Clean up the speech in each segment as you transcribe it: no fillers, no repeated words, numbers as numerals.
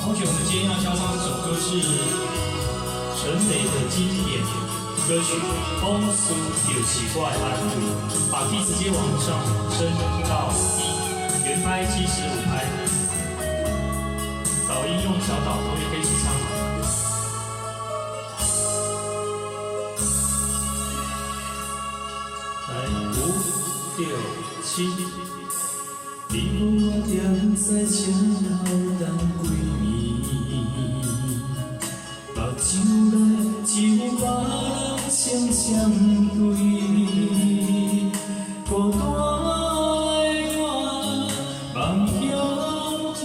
好久不见，要教唱这首歌是陈雷的经典歌曲《风俗有奇怪安慰》，把 key 直接往上升到1，原拍75拍，导音用小导头也可以一起唱。来5、6、7。 你我踮在前头等几暝，目睭内只有别人相相对，孤单的我望向天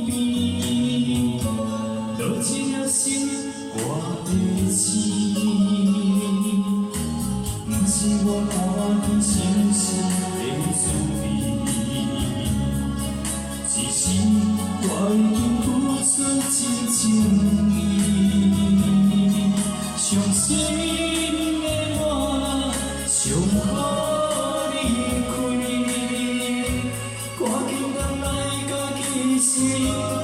边，落一粒心我的痴，不是我看见心事的滋味。 我已经付出真情意，伤心的我想予你开，赶紧回来家己身边。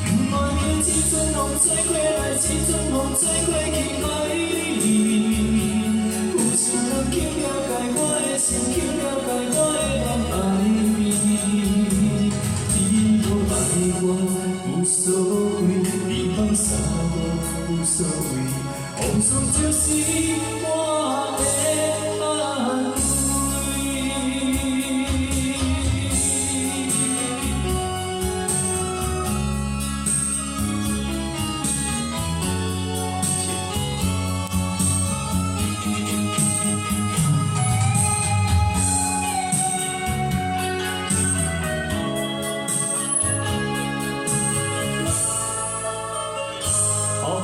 不愿意这阵风吹过来，这阵风吹过去爱你。有啥人去了解我的心，去了解我的人爱你。 我无所谓，你放下我无所谓，风霜就是我的安慰。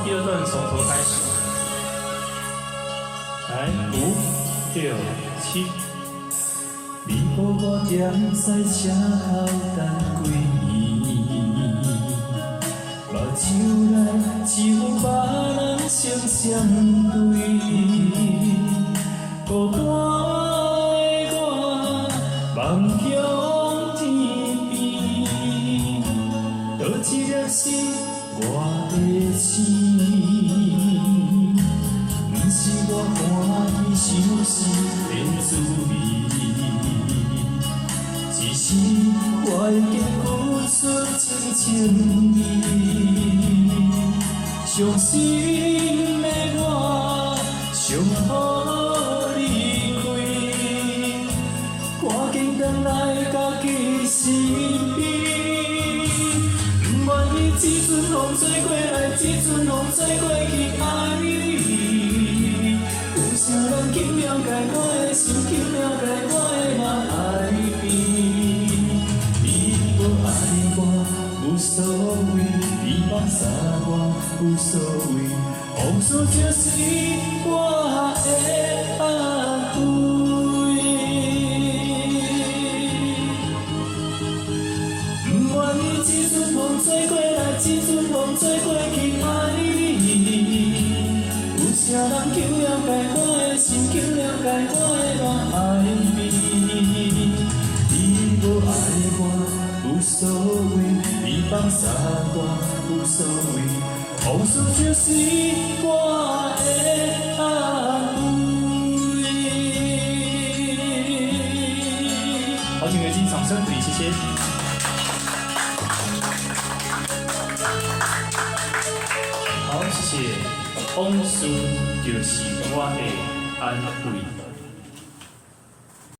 第二段从头开始，来5、6、7。你和我踮在车头等几暝，目睭内只有别人相相对，孤单的我望向天边，多一粒心我的痴。 不是我看见相思的滋味，只是我已经付出真情意，伤心的我想予你开，赶紧回来家己身边。不愿意这阵风吹过来，这阵风吹过去爱你。 有啥人去了解我的心，去了解我的人爱你。你无爱我无所谓，你放下我无所谓，风霜就是我的安慰。不愿意这阵风吹过来，这阵风吹过去爱你。有啥人去了解我？ 心去了解我的人爱你，你无爱我无所谓，你放下我无所谓，风霜就是我的安慰。好，请热情掌声鼓励，谢谢。好，谢谢。风霜就是我的安慰。